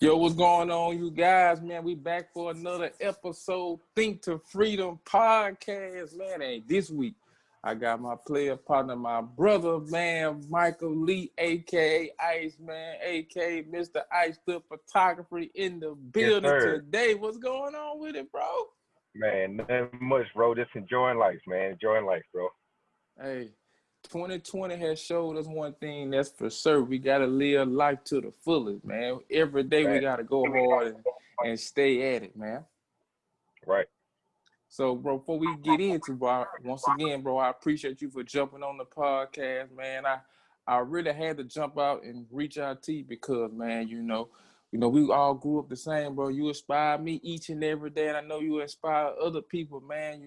Yo, what's going on, you guys? Man, we back for another episode. Think to Freedom podcast, man. Hey, this week I got my player partner, my brother, man, Michael Lee, aka Ice, man, aka Mr. Ice, the photography in the Yes, building sir. today. What's going on with it, bro? Man, nothing much, bro. Just enjoying life, man. Enjoying life, bro. Hey, 2020 has showed us one thing that's for sure. We gotta live life to the fullest, man. Every day we Right. gotta go hard and stay at it, man. Right. So, bro, before we get into, bro, once again, bro, I appreciate you for jumping on the podcast, man. I really had to jump out and reach out to you because, man, we all grew up the same, bro. You inspire me each and every day, and I know you inspire other people, man.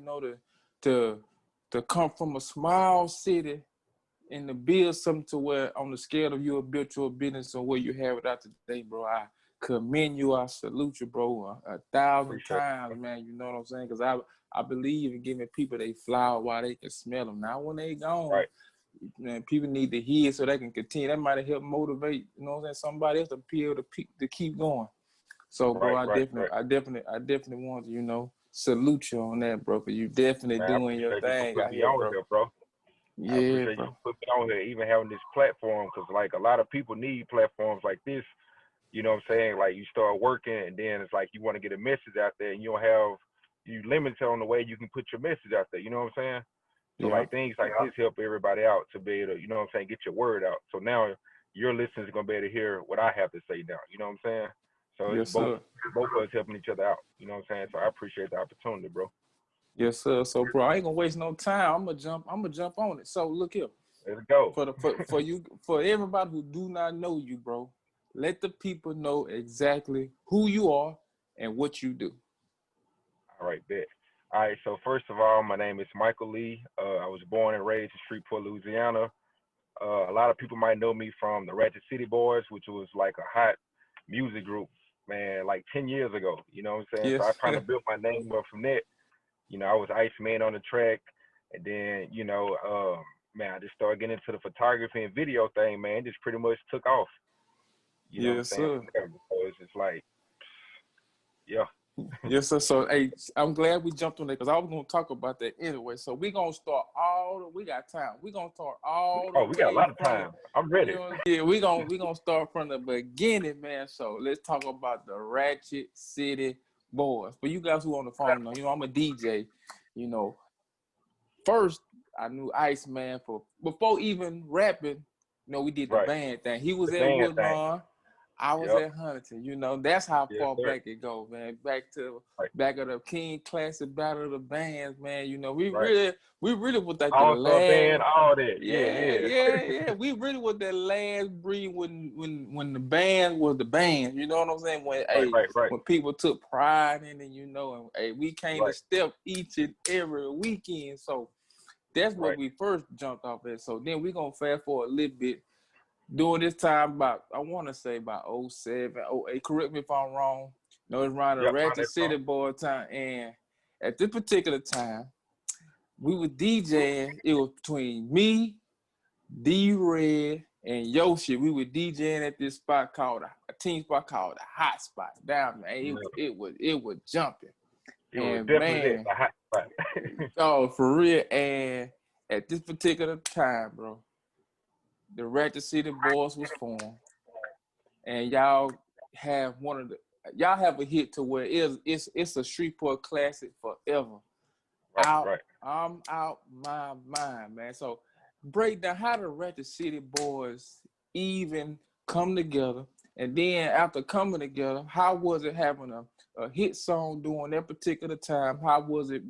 To come from a small city and to build something to where on the scale of you have built your business or where you have it out today, bro. I commend you. I salute you, bro, a thousand Appreciate times, man. You know what I'm saying? Because I believe in giving people they flower while they can smell them. Now when they it. gone, Right. man, people need to hear so they can continue. That might have helped motivate, you know what I'm saying, somebody else to keep going. So, bro, Right. I Right. definitely, Right. I definitely, I definitely want to, salute you on that, bro. Because you definitely Man, I doing your appreciate you for thing out putting me here, on bro. here, bro. I Yeah, appreciate you bro. for putting me on here, even having this platform, because, like, a lot of people need platforms like this. You know what I'm saying? Like, you start working, and then it's like you want to get a message out there, and you limited on the way you can put your message out there. You know what I'm saying? So, Yeah. like, things like this help everybody out to be able to, you know what I'm saying, get your word out. So now your listeners are going to be able to hear what I have to say now. You know what I'm saying? So it's Yes, both sir. both of us helping each other out. You know what I'm saying? So I appreciate the opportunity, bro. Yes, sir. So, bro, I ain't gonna waste no time. I'm gonna jump on it. So, look here, Let's go. for everybody who do not know you, bro, let the people know exactly who you are and what you do. All right, bet. All right, so first of all, my name is Michael Lee. I was born and raised in Shreveport, Louisiana. A lot of people might know me from the Ratchet City Boys, which was like a hot music group, man, like 10 years ago. You know what I'm saying? So Yes. I kind of built my name up from that. You know, I was Iceman on the track, and then man, I just started getting into the photography and video thing. Man, it just pretty much took off. You know what I'm Yes, saying? sir. So it's just like, yeah. Yes, sir. So, hey, I'm glad we jumped on that because I was gonna talk about that anyway. So we gonna start we got time. We gonna start all the Oh, we got a way lot of from the, time. I'm ready. yeah, we gonna start from the beginning, man. So let's talk about the Ratchet City Boys. For you guys who on the phone, I'm a DJ. You know, first I knew Iceman for before even rapping. We did the Right. band thing. He was The at band thing. Woodlawn. I was Yep. at Huntington. That's how Yes, far sir. back it goes, man. Right. Back of the King Classic Battle of the Bands, man. We Right. really was like the All star band, last. all that. Yeah, Yeah, yeah. yeah, yeah. We really was that last breed when the band was the band. You know what I'm saying? Right, right, right, When people took pride in it, and hey, we came to right, step each and every weekend. So that's what right. we first jumped off at. So then we gonna fast forward a little bit during this time about I want to say about '07, '08. Correct me if I'm wrong. It's around the Yep, on Ratchet that song. City Boy time, and at this particular time, we were DJing. It was between me, D Red, and Yoshi. We were DJing at this spot called a team spot called the Hot Spot down there. Yeah. It was jumping, It was and definitely that, man, the hot spot. oh for real. And at this particular time, bro, the Ratchet City Boys was formed. And y'all have a hit to where it's a Shreveport classic forever. Right, right. I'm out my mind, man. So break down how the Ratchet City Boys even come together, and then after coming together, how was it having a hit song during that particular time? How was it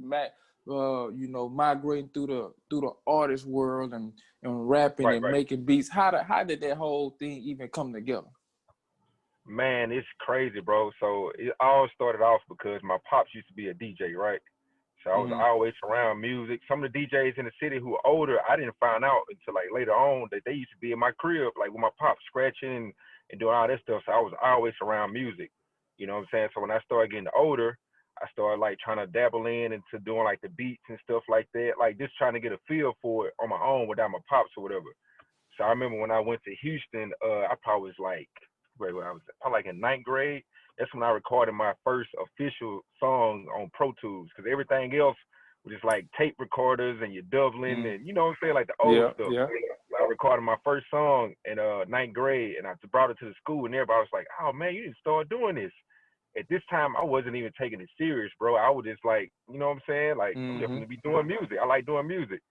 migrating through the artist world and rapping Right, and right. making beats? How did that whole thing even come together? Man, it's crazy, bro. So it all started off because my pops used to be a DJ, right? So I was Mm-hmm. always around music. Some of the DJs in the city who were older, I didn't find out until like later on that they used to be in my crib, like with my pops scratching and doing all that stuff. So I was always around music. You know what I'm saying? So when I started getting older, I started like trying to dabble into doing like the beats and stuff like that, like just trying to get a feel for it on my own without my pops or whatever. So I remember when I went to Houston, I probably was like grade where I was probably like in ninth grade. That's when I recorded my first official song on Pro Tools, because everything else was just like tape recorders and your Dublin and you know what I'm saying, like the old Yeah, stuff. yeah. I recorded my first song in ninth grade, and I brought it to the school, and everybody was like, "Oh man, you need to start doing this." At this time, I wasn't even taking it serious, bro. I was just like, you know what I'm saying? Like, I'm just gonna be doing music. I like doing music.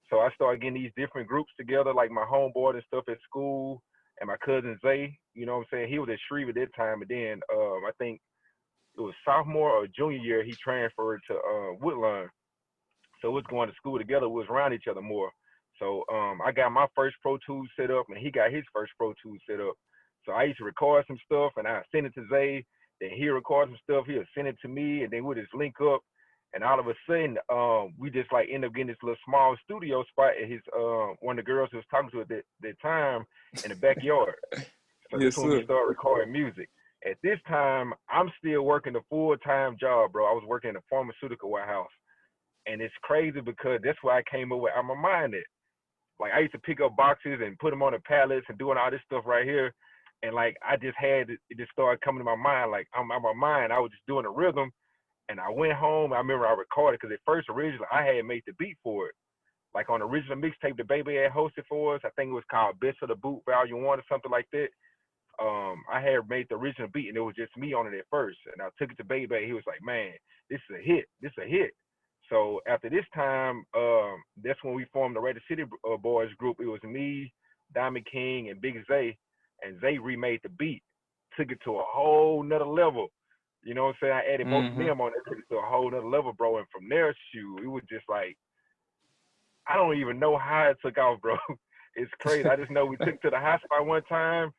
So I started getting these different groups together, like my homeboy and stuff at school, and my cousin Zay. You know what I'm saying? He was at Shreve at that time, and then I think it was sophomore or junior year he transferred to Woodlawn. So we was going to school together. We was around each other more. So I got my first Pro Tools set up, and he got his first Pro Tools set up. So I used to record some stuff, and I send it to Zay. Then he record some stuff. He'll send it to me, and then we'll just link up. And all of a sudden, we just like end up getting this little small studio spot at his one of the girls who was talking to at that time in the backyard. So Yes, that's when we sir. started recording music. At this time, I'm still working a full-time job, bro. I was working in a pharmaceutical warehouse. And it's crazy because that's why I came up with I'm a Mind It. Like I used to pick up boxes and put them on the pallets and doing all this stuff right here. And like I just had it just started coming to my mind. Like I'm my mind. I was just doing a rhythm. And I went home. I remember I recorded because at first originally I had made the beat for it. Like on the original mixtape the Baby had hosted for us. I think it was called Best of the Boot Volume 1 or something like that. I had made the original beat and it was just me on it at first. And I took it to Baby. He was like, "Man, this is a hit. This is a hit." So after this time, that's when we formed the Rated City Boys group. It was me, Diamond King, and Big Zay. And Zay remade the beat, took it to a whole nother level. You know what I'm saying? I added both of them on it, took it to a whole nother level, bro. And from there, shoot, it was just like, I don't even know how it took off, bro. It's crazy. I just know we took it to the high spot one time,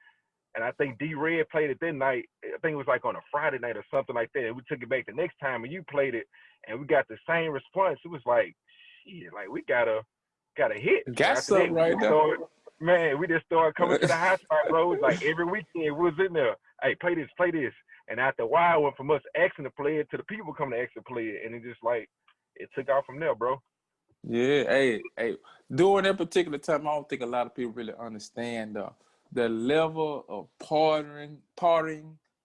and I think D Red played it that night. I think it was like on a Friday night or something like that. And we took it back the next time, and you played it, and we got the same response. It was like, shit, like we got a hit. So Got after that, something right there. we just started coming to the high spot, bro. It was like every weekend we was in there. Hey, play this, play this. And after a while, it went from us asking to play it to the people coming to ask to play it, and it just like it took off from there, bro. Yeah, hey. During that particular time, I don't think a lot of people really understand the level of partying,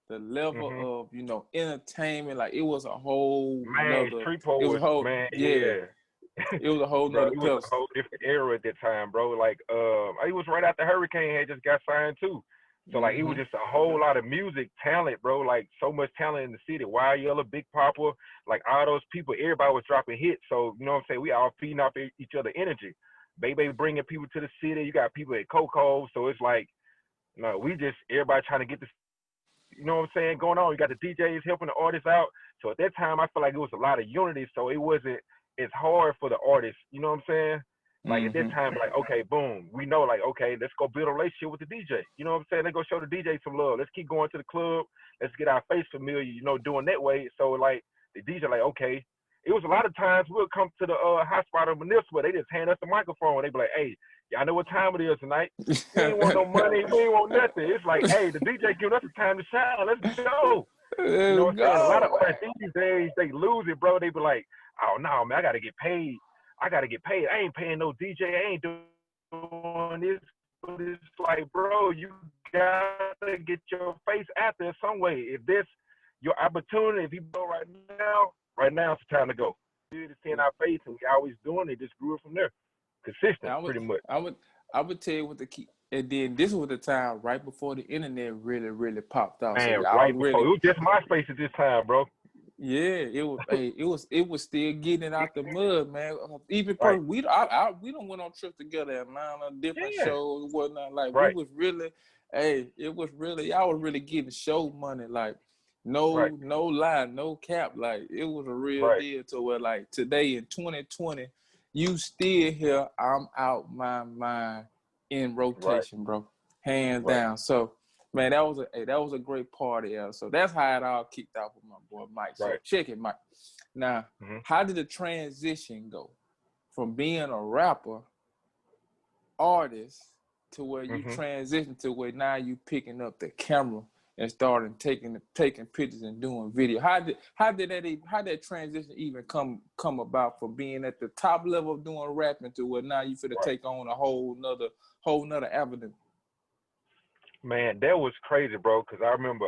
the level of entertainment. Like it was a whole Man, nother. Street Pole It was was, a whole man, yeah. yeah. It was a whole Bro, nother it was a pedestal. whole different era at that time, bro. Like, it was right after Hurricane had just got signed too. So like, it was just a whole lot of music talent, bro. Like, so much talent in the city. Wild Yellow, Big Papa, like all those people. Everybody was dropping hits. So you know what I'm saying? We all feeding off each other energy. Baby bringing people to the city. You got people at Coco. So it's like, we just everybody trying to get this. You know what I'm saying? Going on. You got the DJs helping the artists out. So at that time, I feel like it was a lot of unity. So it wasn't as hard for the artists. You know what I'm saying? Like at that time, like, okay, boom, we know, like, okay, let's go build a relationship with the DJ. You know what I'm saying? Let's go show the DJ some love. Let's keep going to the club. Let's get our face familiar, doing that way. So like the DJ, like, okay. It was a lot of times we'll come to the hot spot of Manila, they just hand us the microphone. They be like, "Hey, y'all know what time it is tonight? We ain't want no money. We ain't want nothing." It's like, hey, the DJ giving us the time to shine. Let's go. You know Let's what I'm saying? A lot of go. artists these days, they lose it, bro. They be like, "Oh, no, man, I got to get paid. I ain't paying no DJ. I ain't doing this." But it's like, bro, you got to get your face out there some way. If this your opportunity, if you go right now's the time to go. We just seeing our face, and we always doing it. Just grew it from there. Consistent, pretty much. I would tell you what the key. And then this was the time right before the internet really, really popped off. So Man, y'all right before really, it was just MySpace at this time, bro. yeah, it was. Hey, it was still getting it out the mud, man. Even Right. we don't went on trips together, Atlanta, different Yeah. shows, whatnot. Like we Right. was really, it was really, y'all was really getting show money. Like no Right. lie, no cap. Like it was a real Right. deal. To where like today in 2020, you still hear I'm out my mind in Right. rotation, bro, hands Right. down. So. Man, that was a great party. So that's how it all kicked off with my boy Mike. So Right. check it, Mike. Now, how did the transition go from being a rapper, artist, to where you transition to where now you picking up the camera and starting taking pictures and doing video? How did that transition even come about from being at the top level of doing rapping to where now you finna take on a whole nother avenue? Man, that was crazy, bro. Cause I remember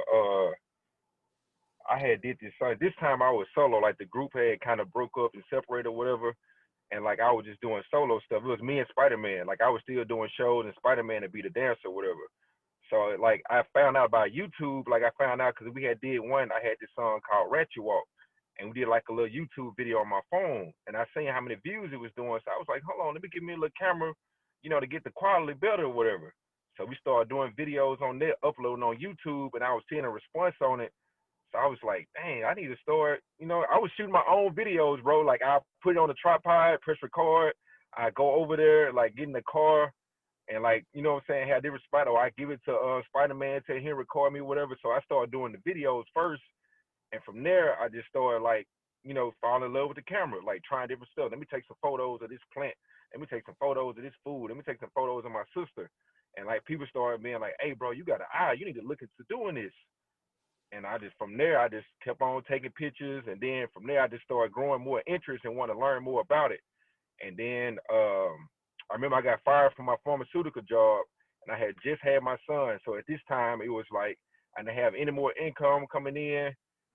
I had did this song. This time I was solo. Like the group had kind of broke up and separated or whatever. And like I was just doing solo stuff. It was me and Spider-Man. Like I was still doing shows and Spider-Man to be the dancer or whatever. So like I found out about YouTube. Like I found out because we had did one. I had this song called Ratchet Walk, and we did like a little YouTube video on my phone. And I seen how many views it was doing. So I was like, hold on, let me get me a little camera, to get the quality better or whatever. So we started doing videos on there, uploading on YouTube, and I was seeing a response on it. So I was like, dang, I need to start, I was shooting my own videos, bro. Like I put it on the tripod, press record. I go over there, like get in the car and like, what I'm saying, have different spot, or I give it to Spider-Man, tell him record me, whatever. So I started doing the videos first. And from there, I just started like, falling in love with the camera, like trying different stuff. Let me take some photos of this plant. Let me take some photos of this food. Let me take some photos of my sister. And like people started being like, hey, bro, you got an eye. You need to look into doing this. And from there, I just kept on taking pictures. And then from there, I just started growing more interest and want to learn more about it. And then I remember I got fired from my pharmaceutical job, and I had just had my son. So at this time, it was like I didn't have any more income coming in.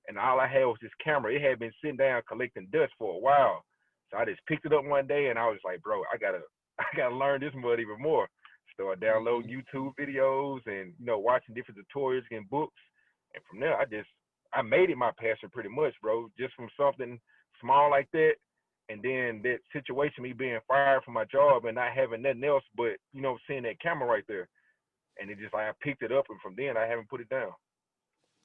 And all I had was this camera. It had been sitting down collecting dust for a while. So I just picked it up one day, and I was like, bro, I gotta learn this mud even more. Started downloading YouTube videos and, watching different tutorials and books. And from there, I made it my passion pretty much, bro, just from something small like that. And then that situation, me being fired from my job and not having nothing else but, seeing that camera right there. And it just like, I picked it up, and from then I haven't put it down.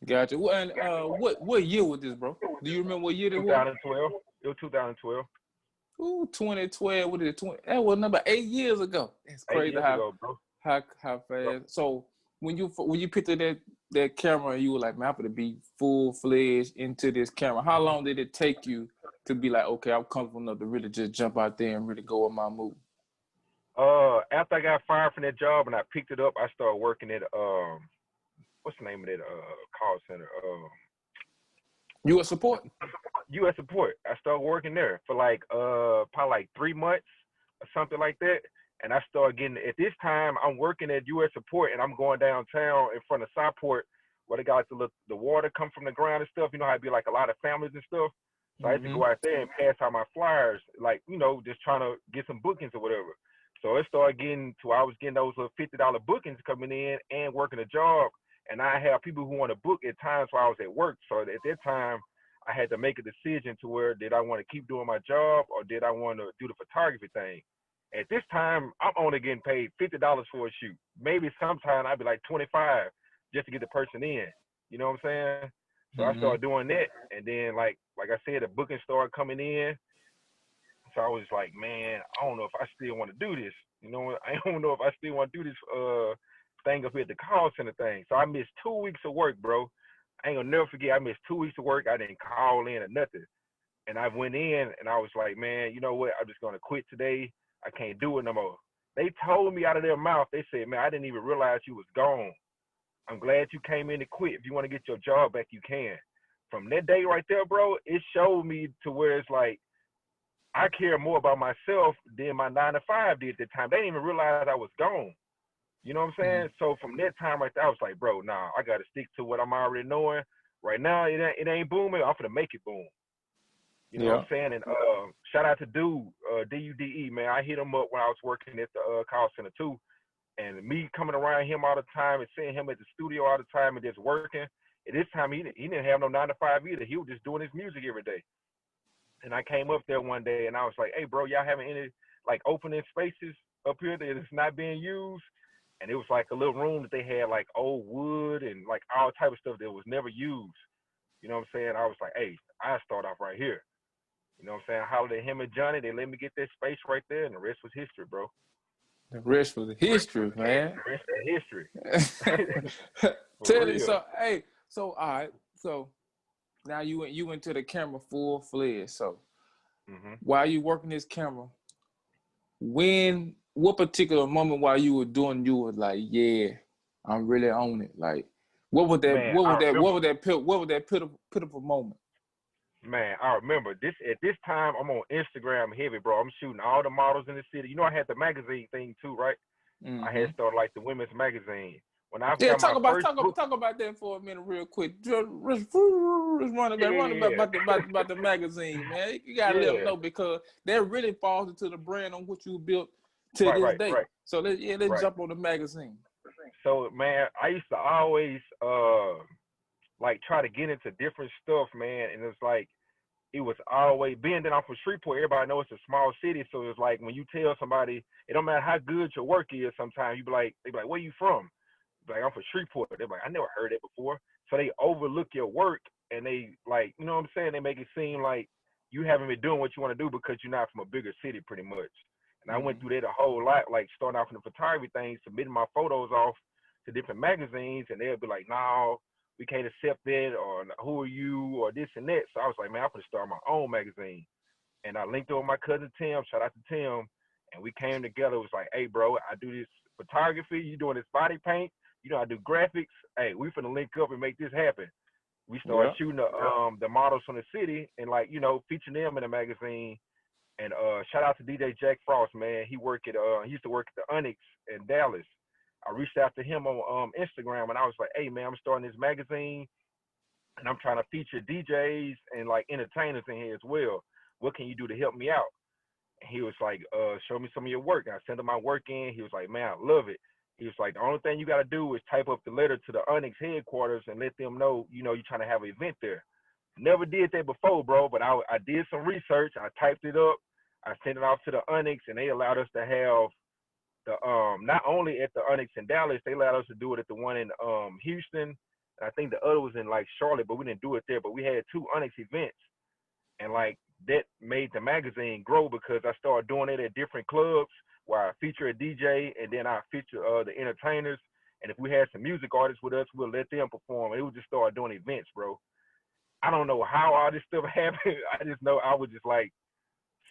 Gotcha. Well, and what year was this, bro? Do you remember what year it was? 2012. It was 2012. Ooh, 2012. What is it? That was number 8 years ago. It's crazy how fast. Bro. So when you picked up that camera and you were like, man, I'm gonna be full-fledged into this camera. How long did it take you to be like, okay, I'm comfortable enough to really just jump out there and really go on my move? After I got fired from that job and I picked it up, I started working at what's the name of that call center? U.S. Support. U.S. Support. I started working there for like probably like 3 months or something like that. And I started getting, at this time, I'm working at U.S. Support, and I'm going downtown in front of Southport where they got the water come from the ground and stuff. You know how it'd be like a lot of families and stuff. So I had to go out there and pass out my flyers, like, just trying to get some bookings or whatever. So it started I was getting those little $50 bookings coming in and working a job. And I have people who want to book at times while I was at work. So at that time, I had to make a decision to where did I want to keep doing my job or did I want to do the photography thing? At this time, I'm only getting paid $50 for a shoot. Maybe sometime I'd be like $25 just to get the person in. You know what I'm saying? So I started doing that. And then like I said, the booking started coming in. So I was like, man, I don't know if I still want to do this. I don't know if I still want to do this thing up here at the call center thing. So I missed 2 weeks of work, bro. I ain't gonna never forget. I missed 2 weeks of work. I didn't call in or nothing. And I went in and I was like, man, you know what? I'm just gonna quit today. I can't do it no more. They told me out of their mouth, they said, man, I didn't even realize you was gone. I'm glad you came in to quit. If you want to get your job back, you can. From that day right there, bro, it showed me to where it's like, I care more about myself than my 9 to 5 did at the time. They didn't even realize I was gone. You know what I'm saying? So from that time right there, I was like, bro, nah, I got to stick to what I'm already knowing. Right now, it ain't booming. I'm finna make it boom. You know what I'm saying? And shout out to Dude, D-U-D-E, man. I hit him up when I was working at the call center too. And me coming around him all the time and seeing him at the studio all the time and just working. At this time, he didn't have no 9 to 5 either. He was just doing his music every day. And I came up there one day and I was like, hey, bro, y'all having any like opening spaces up here that is not being used? And it was like a little room that they had like old wood and like all type of stuff that was never used. You know what I'm saying? I was like, hey, I'll start off right here. You know what I'm saying? I hollered at him and Johnny. They let me get that space right there, and the rest was history, bro. The rest was history, man. The rest is history. Tell me, so, hey, so, all right. So, now you went to the camera full-fledged. So, while you working this camera, what particular moment while you were doing, you were like, yeah, I'm really on it. Like, what was that? Man, what was that pitiful moment? Man, I remember this. At this time, I'm on Instagram heavy, bro. I'm shooting all the models in the city. You know, I had the magazine thing too, right? I had started like the women's magazine when I Yeah, got my first book. talk about that for a minute, real quick. Just running back about the magazine, man. You gotta let them know because that really falls into the brand on what you built to this day. Right. So let's jump on the magazine. So man, I used to always like try to get into different stuff, man, and it's like it was always being that I'm from Shreveport. Everybody knows it's a small city, so it's like when you tell somebody, it don't matter how good your work is. Sometimes they be like, where you from? Like, I'm from Shreveport. They're like, I never heard it before. So they overlook your work and they like, you know what I'm saying? They make it seem like you haven't been doing what you want to do because you're not from a bigger city, pretty much. And I went through that a whole lot, like starting off in the photography thing, submitting my photos off to different magazines, and they'll be like, no, we can't accept that, or who are you, or this and that. So I was like, man, I'm gonna start my own magazine. And I linked up with my cousin Tim, shout out to Tim, and we came together. It was like, hey, bro, I do this photography, you doing this body paint, you know, I do graphics. Hey, we finna link up and make this happen. We started shooting the models from the city and, like, you know, featuring them in the magazine. And shout out to DJ Jack Frost, man. He used to work at the Onyx in Dallas. I reached out to him on Instagram and I was like, hey man, I'm starting this magazine and I'm trying to feature DJs and like entertainers in here as well. What can you do to help me out? And he was like, show me some of your work. And I sent him my work in. He was like, man, I love it. He was like, the only thing you got to do is type up the letter to the Onyx headquarters and let them know, you know, you're trying to have an event there. Never did that before, bro, but I did some research. I typed it up. I sent it off to the Onyx, and they allowed us to have the not only at the Onyx in Dallas, they allowed us to do it at the one in Houston. I think the other was in like Charlotte, but we didn't do it there. But we had 2 Onyx events, and like that made the magazine grow because I started doing it at different clubs where I feature a DJ and then I feature the entertainers. And if we had some music artists with us, we'll let them perform. And it would just start doing events, bro. I don't know how all this stuff happened. I just know I was just like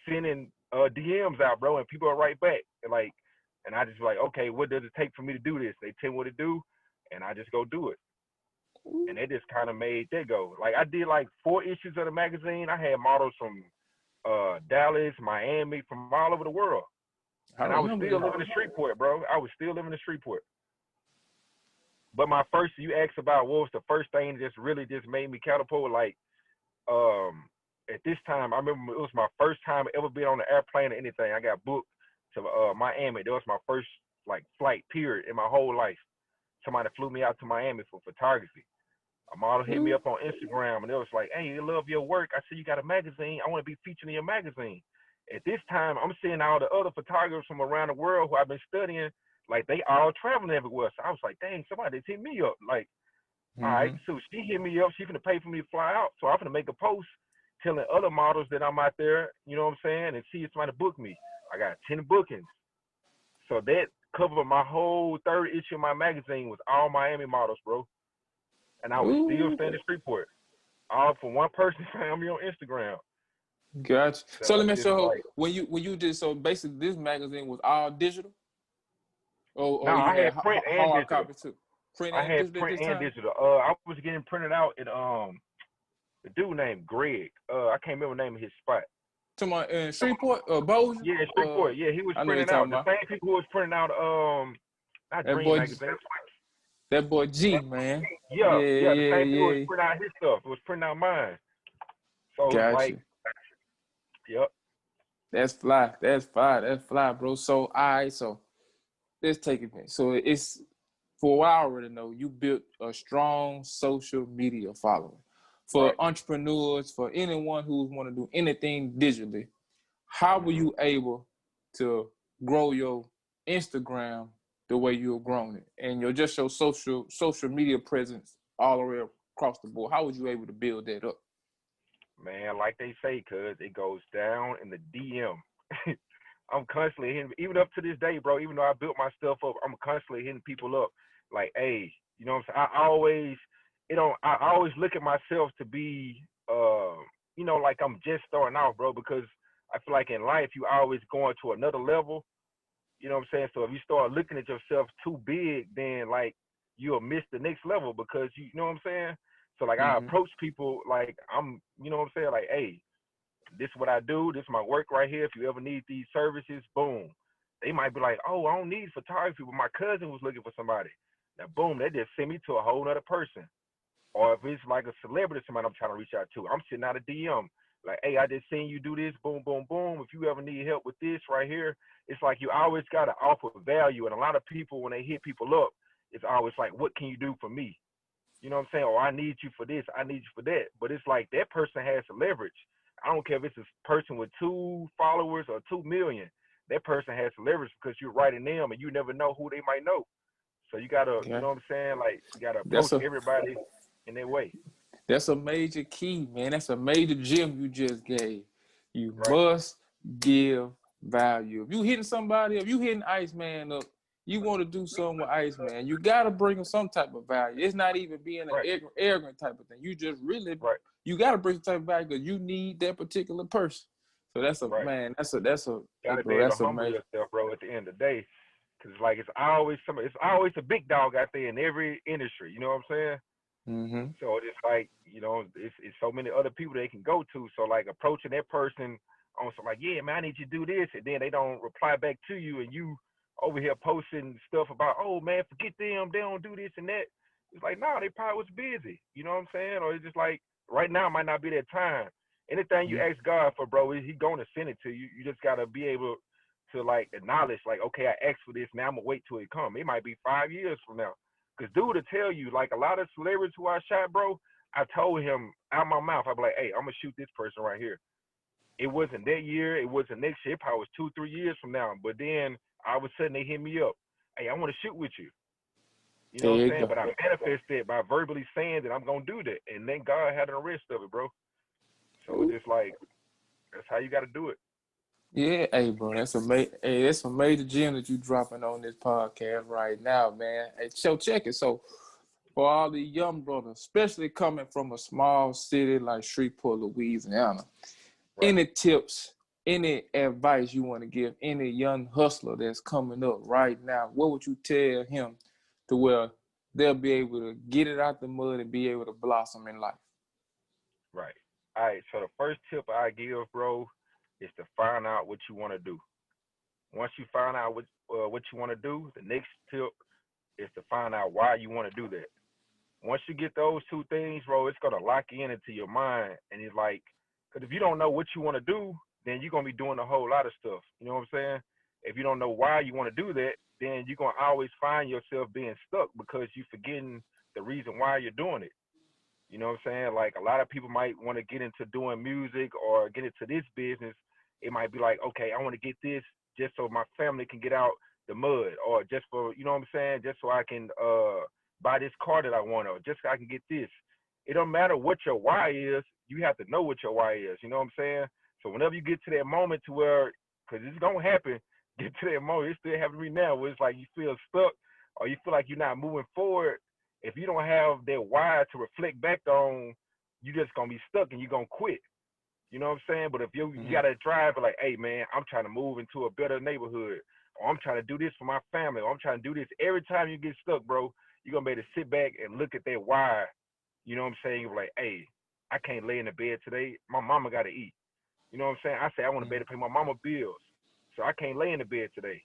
sending DMs out, bro, and people are right back. And I just like, okay, what does it take for me to do this? They tell me what to do, and I just go do it. And they just kind of made that go. Like, I did like 4 issues of the magazine. I had models from Dallas, Miami, from all over the world. And I was still living in Shreveport, bro. I was still living in Shreveport. But my first, you asked about what was the first thing that really just made me catapult, like, at this time, I remember it was my first time ever being on an airplane or anything. I got booked to Miami. That was my first like flight period in my whole life. Somebody flew me out to Miami for photography. A model hit me up on Instagram and it was like, hey, I love your work. I see you got a magazine. I want to be featured in your magazine. At this time, I'm seeing all the other photographers from around the world who I've been studying, like they all traveling everywhere. So I was like, dang, somebody hit me up. Like, all right, so she hit me up. She's gonna pay for me to fly out. So I'm gonna make a post telling other models that I'm out there, you know what I'm saying, and see if somebody book me. I got 10 bookings. So that covered my whole 3rd issue of my magazine was all Miami models, bro. And I was still staying in Shreveport. All from one person found me on Instagram. Gotcha. So let me show like, when you did, so basically this magazine was all digital? Or no, I had print and digital. Copy too. I had print and digital. I was getting printed out at the dude named Greg. I can't remember the name of his spot. To my Shreveport or Bossier? Yeah, Shreveport. Yeah, he was printing out. The same people who was printing out not Dream magazine. That boy G, man. Yeah, the same people was printing out his stuff. It was printing out mine. So gotcha. Like, yep. That's fly, bro. So so let's take it then. So it's, for what I already know, you built a strong social media following. For entrepreneurs, for anyone who want to do anything digitally, how were you able to grow your Instagram the way you've grown it, and your social media presence all the way across the board? How was you able to build that up? Man, like they say, cuz it goes down in the DM. I'm constantly hitting, even up to this day, bro. Even though I built my stuff up, I'm constantly hitting people up. Like, hey, you know what I'm saying? I always look at myself to be, you know, like I'm just starting out, bro, because I feel like in life, you always going to another level. You know what I'm saying? So if you start looking at yourself too big, then like you'll miss the next level because you know what I'm saying? So like I approach people like I'm, you know what I'm saying? Like, hey, this is what I do. This is my work right here. If you ever need these services, boom. They might be like, oh, I don't need photography, but my cousin was looking for somebody. Now, boom, they just send me to a whole other person. Or if it's like a celebrity, somebody I'm trying to reach out to, I'm sitting out a DM like, hey, I just seen you do this, boom, boom, boom. If you ever need help with this right here, it's like you always got to offer value. And a lot of people, when they hit people up, it's always like, what can you do for me? You know what I'm saying? Or I need you for this, I need you for that. But it's like that person has the leverage. I don't care if it's a person with 2 followers or 2 million. That person has the leverage because you're writing them and you never know who they might know. So you gotta, you Okay. know what I'm saying? Like you gotta That's approach a everybody in their way. that's a major key, man. That's a major gem you just gave. You Right, must give value. If you hitting somebody, if you hitting Iceman up, you want to do something with Iceman, you gotta bring him some type of value. It's not even being an right, arrogant type of thing. You just really right, you gotta bring some type of value because you need that particular person. So that's a right. man. Hey, Gotta be bro. able to That's a humble major. yourself, bro, at the end of the day. Cause like it's always a big dog out there in every industry. You know what I'm saying? Mm-hmm. So it's like, it's so many other people they can go to. So like approaching that person on some like, yeah, man, I need you to do this, and then they don't reply back to you, and you over here posting stuff about, oh man, forget them, they don't do this and that. It's like, no, they probably was busy. You know what I'm saying? Or it's just like right now might not be that time. Anything you ask God for, bro, He gonna send it to you. You just gotta be able to like acknowledge, like, okay, I asked for this, now I'm gonna wait till it come. It might be 5 years from now. Cause dude to tell you, like a lot of celebrities who I shot, bro, I told him out my mouth, I'd be like, hey, I'm gonna shoot this person right here. It wasn't that year, it wasn't next year, it probably was 2, 3 years from now. But then all of a sudden they hit me up. Hey, I want to shoot with you. You know There what I'm you saying? go. But I manifested by verbally saying that I'm gonna do that. And then God had the rest of it, bro. So it's just like that's how you gotta do it. Yeah, hey, bro, that's a major gem that you dropping on this podcast right now, man. Hey, so check it. So for all the young brothers, especially coming from a small city like Shreveport, Louisiana, Right. any tips, any advice you want to give any young hustler that's coming up right now? What would you tell him to where they'll be able to get it out the mud and be able to blossom in life? Right. All right. So the first tip I give, bro, is to find out what you want to do. Once you find out what you want to do, the next tip is to find out why you want to do that. Once you get those 2 things, bro, it's gonna lock in into your mind, and it's like, because if you don't know what you want to do, then you're gonna be doing a whole lot of stuff. You know what I'm saying? If you don't know why you want to do that, then you're gonna always find yourself being stuck because you're forgetting the reason why you're doing it. You know what I'm saying? Like a lot of people might want to get into doing music or get into this business. It might be like, okay, I want to get this just so my family can get out the mud, or just for, you know what I'm saying, just so I can buy this car that I want, or just so I can get this. It don't matter what your why is. You have to know what your why is. You know what I'm saying? So whenever you get to that moment to where, because it's gonna happen, get to that moment. It still happens to me now, where it's like you feel stuck or you feel like you're not moving forward. If you don't have that why to reflect back on, you just gonna be stuck and you're gonna quit. You know what I'm saying? But if you Mm-hmm. got to drive, like, hey man, I'm trying to move into a better neighborhood, or I'm trying to do this for my family, or I'm trying to do this. Every time you get stuck, bro, you're gonna be able to sit back and look at that why. You know what I'm saying? You're like, hey, I can't lay in the bed today. My mama gotta eat. You know what I'm saying? I say I want to be able to pay my mama bills, so I can't lay in the bed today.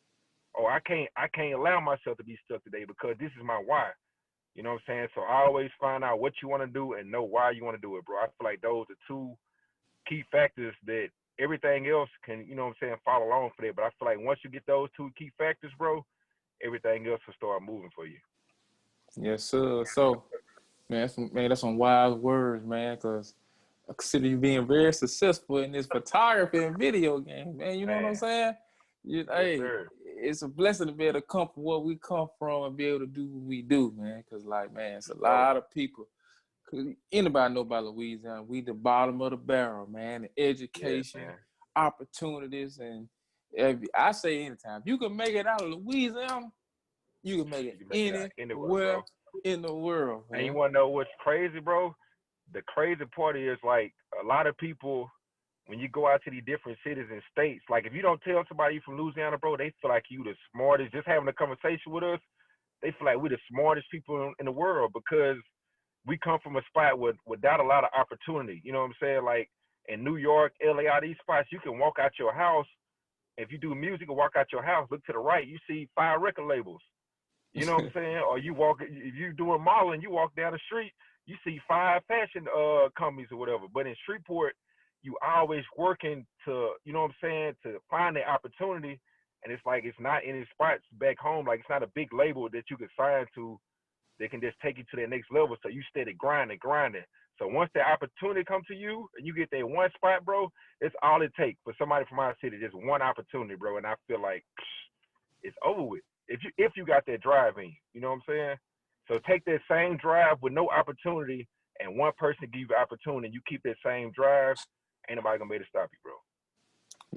Or I can't allow myself to be stuck today because this is my why. You know what I'm saying? So I always find out what you want to do and know why you want to do it, bro. I feel like those are 2 key factors that everything else can, you know what I'm saying, follow along for that. But I feel like once you get those 2 key factors, bro, everything else will start moving for you. Yes, sir. So, man, that's some wise words, man, because I consider you being very successful in this photography and video game, man. You know what I'm Man, saying? yes, Hey, sir. it's a blessing to be able to come from where we come from and be able to do what we do, man. Because, like, man, it's a Bro, lot of people. Cause anybody know about Louisiana? We the bottom of the barrel, man. The yes, education, man. opportunities, and I say anytime if you can make it out of Louisiana, you can make You it can make it out anywhere, anywhere bro. in the world, And you man. want to know what's crazy, bro? The crazy part is like a lot of people when you go out to these different cities and states, like if you don't tell somebody you from Louisiana, bro, they feel like you the smartest. Just having a conversation with us, they feel like we're the smartest people in the world because we come from a spot without a lot of opportunity. You know what I'm saying? Like in New York, LA, all these spots, you can walk out your house. If you do music and walk out your house, look to the right, you see 5 record labels. You know what I'm saying? Or you walk, if you doing modeling, you walk down the street, you see 5 fashion companies or whatever. But in Shreveport, you always working to, you know what I'm saying, to find the opportunity. And it's like it's not any spots back home. Like it's not a big label that you can sign to that can just take you to that next level. So you steady grinding, grinding. So once the opportunity comes to you and you get that one spot, bro, it's all it takes for somebody from our city. Just one opportunity, bro. And I feel like it's over with. If you got that drive in you, you know what I'm saying? So take that same drive with no opportunity and one person give you the opportunity and you keep that same drive, ain't nobody gonna be able to stop you, bro.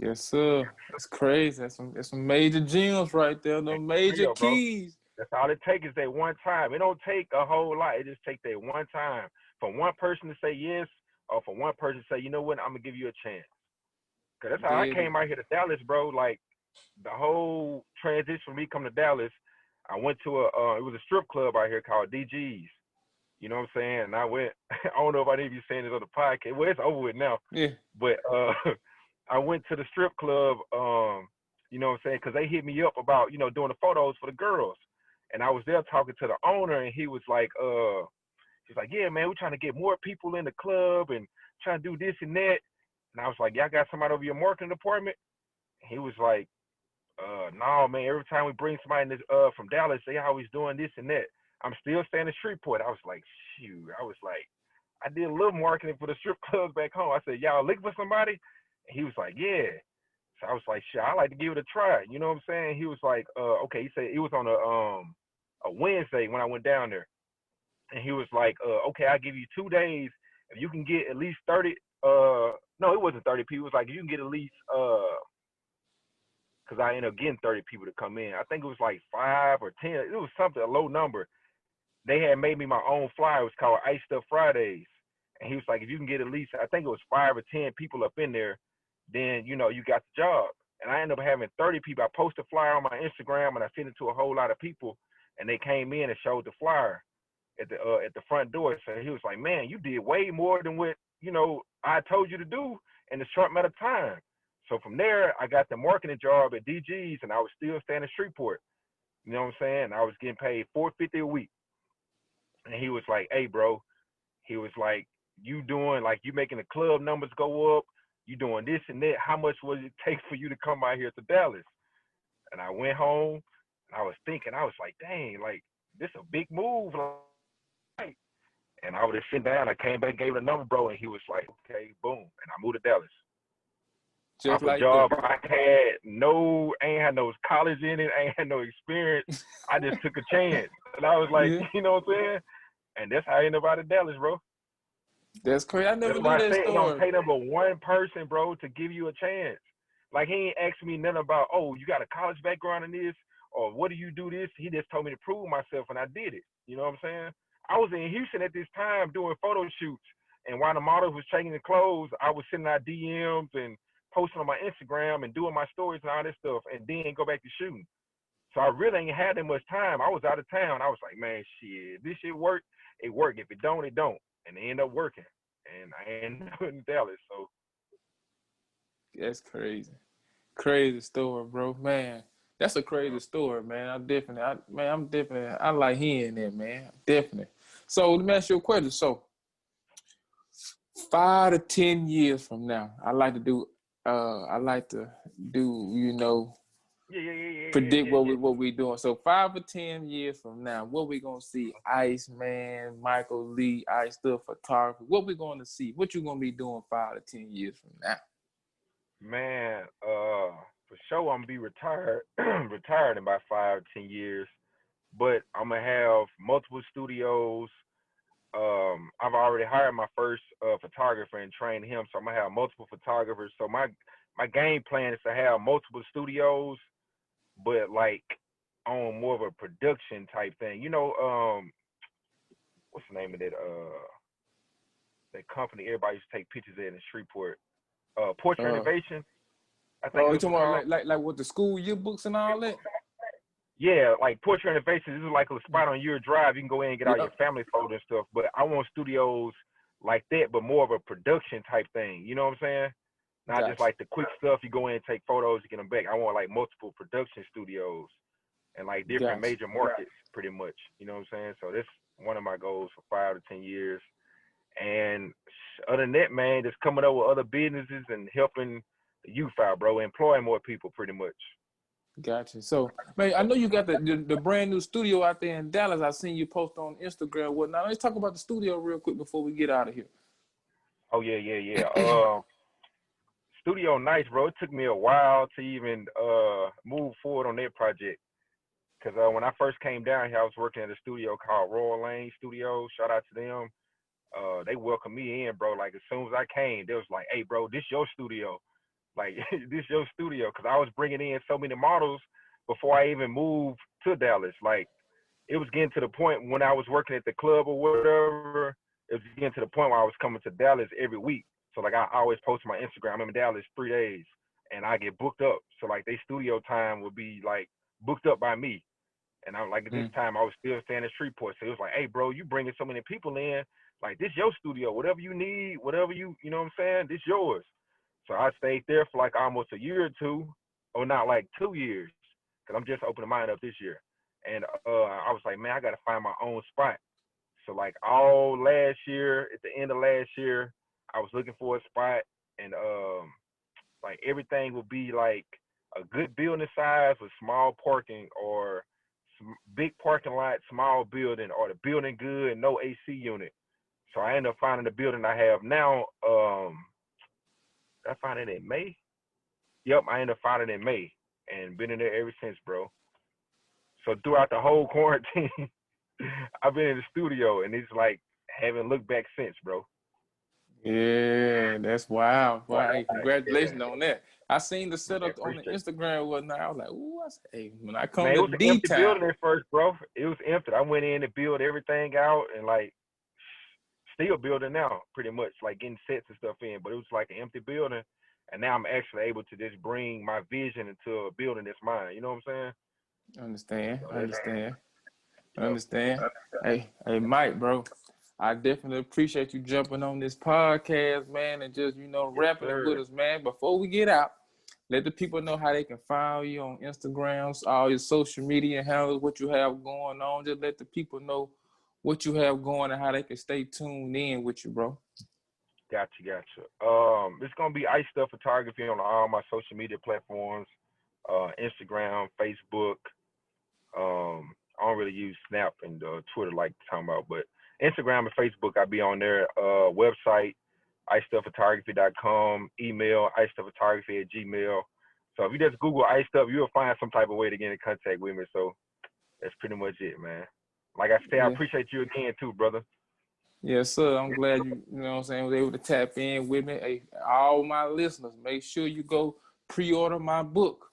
Yes, sir. That's crazy. That's some major gems right there. The major Real, bro. keys. That's all it takes is that one time. It don't take a whole lot. It just takes that one time for one person to say yes, or for one person to say, you know what, I'm gonna give you a chance. Cause that's how I came out here to Dallas, bro. Like the whole transition for me coming to Dallas, I went to it was a strip club out here called DG's. You know what I'm saying? And I went. I don't know if I need to be saying this on the podcast. Well, it's over with now. Yeah. But I went to the strip club. You know what I'm saying? Because they hit me up about doing the photos for the girls. And I was there talking to the owner, and he was like, he's like, yeah, man, we're trying to get more people in the club and trying to do this and that. And I was like, y'all got somebody over your marketing department? And he was like, no, man, every time we bring somebody in this, from Dallas, they always doing this and that. I'm still staying in Shreveport. I was like, shoot. I was like, I did a little marketing for the strip clubs back home. I said, y'all looking for somebody? And he was like, yeah. So I was like, shit, I like to give it a try. You know what I'm saying? He was like, okay. He said it was on a Wednesday when I went down there. And he was like, okay, I'll give you 2 days. If you can get at least 30, no, it wasn't 30 people. It was like, you can get at least, because I ended up getting 30 people to come in. I think it was like 5 or 10. It was something, a low number. They had made me my own flyer. It was called Iced Up Fridays. And he was like, if you can get at least, I think it was 5 or 10 people up in there, then, you got the job. And I ended up having 30 people. I posted a flyer on my Instagram, and I sent it to a whole lot of people. And they came in and showed the flyer at the front door. So he was like, man, you did way more than what, I told you to do in a short amount of time. So from there, I got the marketing job at DG's, and I was still staying in Shreveport. You know what I'm saying? I was getting paid $450 a week. And he was like, hey, bro, he was like, you making the club numbers go up, you doing this and that. How much would it take for you to come out here to Dallas? And I went home, and I was thinking, I was like, dang, like, this a big move. Like, and I would have sit down. I came back, gave him the number, bro, and he was like, okay, boom. And I moved to Dallas. Just off like a job that. I ain't had no college in it, I ain't had no experience. I just took a chance. And I was like, Yeah. you know what I'm saying? And that's how I ended up out of Dallas, bro. That's crazy. I never That's knew why I that say it don't story. take number one person, bro, to give you a chance. Like, he ain't asked me nothing about, oh, you got a college background in this, or what do you do this? He just told me to prove myself, and I did it. You know what I'm saying? I was in Houston at this time doing photo shoots, and while the models was changing the clothes, I was sending out DMs and posting on my Instagram and doing my stories and all this stuff, and then go back to shooting. So I really ain't had that much time. I was out of town. I was like, man, shit, if this shit work, it work. If it don't, it don't. And it ended up working. And I ended up in Dallas. So That's crazy. Crazy story, bro. Man, that's a crazy story, man. I like hearing that, man. Definitely. So let me ask you a question. So 5 to 10 years from now, I like to do, predict yeah. what we doing. So 5 or 10 years from now, what we gonna see? Iceman, Michael Lee, Iced Up Photography. What we gonna see? What you gonna be doing 5 to 10 years from now? Man, for sure I'm gonna be retired retired in about 5 or 10 years. But I'm gonna have multiple studios. I've already hired my first photographer and trained him, so I'm gonna have multiple photographers. So my game plan is to have multiple studios, but like on more of a production type thing. What's the name of that company everybody used to take pictures at in Shreveport? Portrait Uh, Innovation, I think oh, it you was talking called. about like with the school yearbooks and all that? Yeah, like Portrait Innovation. This is like a spot on your drive. You can go in and get all your Yep. family photos and stuff. But I want studios like that, but more of a production type thing. You know what I'm saying? Not just Gotcha. like the quick stuff. You go in and take photos, you get them back. I want like multiple production studios. and like different Gotcha. major markets, pretty much. You know what I'm saying? So that's one of my goals for 5 to 10 years. And other than that, man, just coming up with other businesses and helping the youth out, bro, employing more people, pretty much. Gotcha. So, man, I know you got the brand new studio out there in Dallas. I seen you post on Instagram and whatnot. Let's talk about the studio real quick before we get out of here. Oh yeah. Studio nice, bro. It took me a while to even move forward on that project. Cause when I first came down here, I was working at a studio called Royal Lane Studio. Shout out to them. They welcomed me in, bro. Like as soon as I came, they was like, "Hey, bro, this your studio. Like this your studio." Cause I was bringing in so many models before I even moved to Dallas. Like it was getting to the point when I was working at the club or whatever. It was getting to the point where I was coming to Dallas every week. So like I always post my Instagram. I'm in Dallas 3 days, and I get booked up. So like they studio time would be like booked up by me. And I like at this time I was still staying in Shreveport. So it was like, hey bro, you bringing so many people in, like this your studio. Whatever you need, whatever you know what I'm saying, this yours. So I stayed there for like almost a year or two, or not like 2 years, because I'm just opening mine up this year. And I was like, man, I gotta find my own spot. So like all last year, at the end of last year, I was looking for a spot, and like everything would be like a good building size with small parking, or big parking lot, small building, or the building good, no AC unit. So I ended up finding the building I have now. I found it in May. Yep, I ended up finding it in May, and been in there ever since, bro. So throughout the whole quarantine, I've been in the studio, and it's like haven't looked back since, bro. Yeah, that's wild. Wow, hey, Yeah, congratulations on that. I seen the man, setup on the appreciate it. Instagram and whatnot. I was like, ooh, I said, hey, when I come Man, it to was an empty D-Town. building at first, bro. It was empty. I went in to build everything out, and like still building now, pretty much, like getting sets and stuff in. But it was like an empty building, and now I'm actually able to just bring my vision into a building that's mine. You know what I'm saying? Understand, So understand, yep. understand. Hey, Mike, bro. I definitely appreciate you jumping on this podcast, man, and just, Yes, rapping it with sir. us, man. Before we get out, let the people know how they can find you on Instagram, all your social media handles, what you have going on. Just let the people know what you have going and how they can stay tuned in with you, bro. Gotcha. It's gonna be Ice Stuff Photography on all my social media platforms, Instagram, Facebook. I don't really use Snap and Twitter like talking about, but Instagram and Facebook, I be on there. Website, icestuffphotography.com. Email, icestuffphotography@gmail. So if you just Google Ice Stuff, you'll find some type of way to get in contact with me. So that's pretty much it, man. Like I said, I Yeah. appreciate you again too, brother. Yes, sir. I'm glad you know what I'm saying, was able to tap in with me. Hey, all my listeners, make sure you go pre-order my book,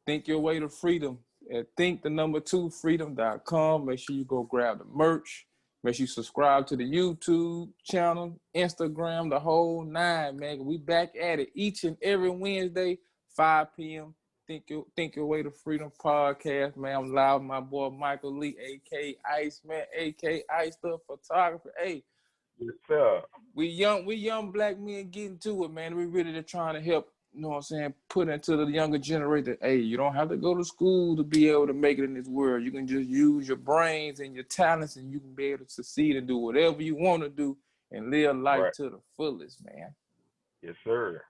Think Your Way to Freedom, at think2freedom.com. Make sure you go grab the merch. Make sure you subscribe to the YouTube channel, Instagram, the whole nine, man. We back at it each and every Wednesday, 5 p.m. Think Your Way to Freedom podcast, man. I'm live with my boy Michael Lee, a.k.a. Iceman, a.k.a. Ice the Photographer. Hey, Yes, sir. we young black men getting to it, man. We really are trying to help, you know what I'm saying, put into the younger generation. Hey, you don't have to go to school to be able to make it in this world. You can just use your brains and your talents, and you can be able to succeed and do whatever you want to do and live life Right. to the fullest, man. Yes, sir.